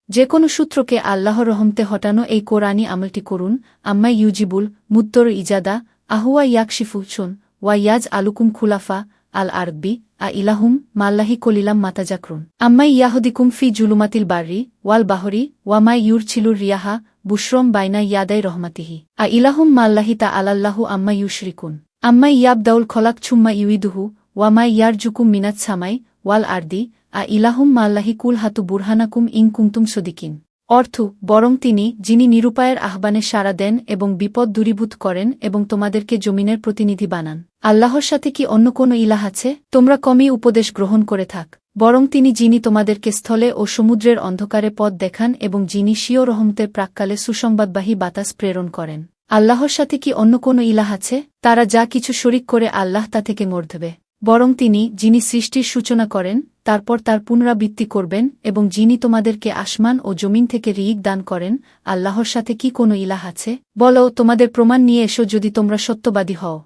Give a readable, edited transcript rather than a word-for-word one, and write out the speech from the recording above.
যে কোনো সূত্রকে আল্লাহর রহমতে হটানো এই কোরআনি আমলটি করুন। আম্মাই ইউজিবুল মুদ্দর ইজাদা আহুয়া ইয়াকশিফু চুন ওয়া ইয়াজ আলুকুম খুলাফা আল আরবি ইলাহুম মাল্লাহি কলিলাম মাতাজাকরুন আম্মাই ইয়াহদিকুম ফি জুলুমাতিল বাররি ওয়াল বাহরি ওয়ামাই ইউরছিলুর রিয়াহা বুশরম বাইনা ইয়াদাই রহমাতিহি ইলাহুম মাল্লাহি তা আলাল্লাহু আম্মা ইউশরিকুন আম্মাই ইয়াবদাউল খলাক ছুম্মা ইউইদুহু ওয়ামাই ইয়ারজুকুম মিনাত সামাই ওয়াল আরদি ইলাহুম মাল্লাহি কুল হাতু বুরহানাকুম ইন কুনতুম সদিকিন। অর্থ, বরং তিনি যিনি নিরুপায়ের আহ্বানে সাড়া দেন এবং বিপদ দূরীভূত করেন এবং তোমাদেরকে জমিনের প্রতিনিধি বানান। আল্লাহর সাথে কি অন্য কোনো ইলাহ আছে? তোমরা কমই উপদেশ গ্রহণ করে থাক। বরং তিনি যিনি তোমাদেরকে স্থলে ও সমুদ্রের অন্ধকারে পথ দেখান এবং যিনি স্বীয় রহমতের প্রাক্কালে সুসংবাদবাহী বাতাস প্রেরণ করেন। আল্লাহর সাথে কি অন্য কোনো ইলাহ আছে? তারা যা কিছু শরিক করে আল্লাহ তা থেকে মর্ধবে। বরং তিনি যিনি সৃষ্টির সূচনা করেন, তারপর তার পুনরাবৃত্তি করবেন এবং যিনি তোমাদেরকে আসমান ও জমিন থেকে রিজিক দান করেন। আল্লাহর সাথে কি কোনো ইলাহ আছে? বলো, তোমাদের প্রমাণ নিয়ে এসো যদি তোমরা সত্যবাদী হও।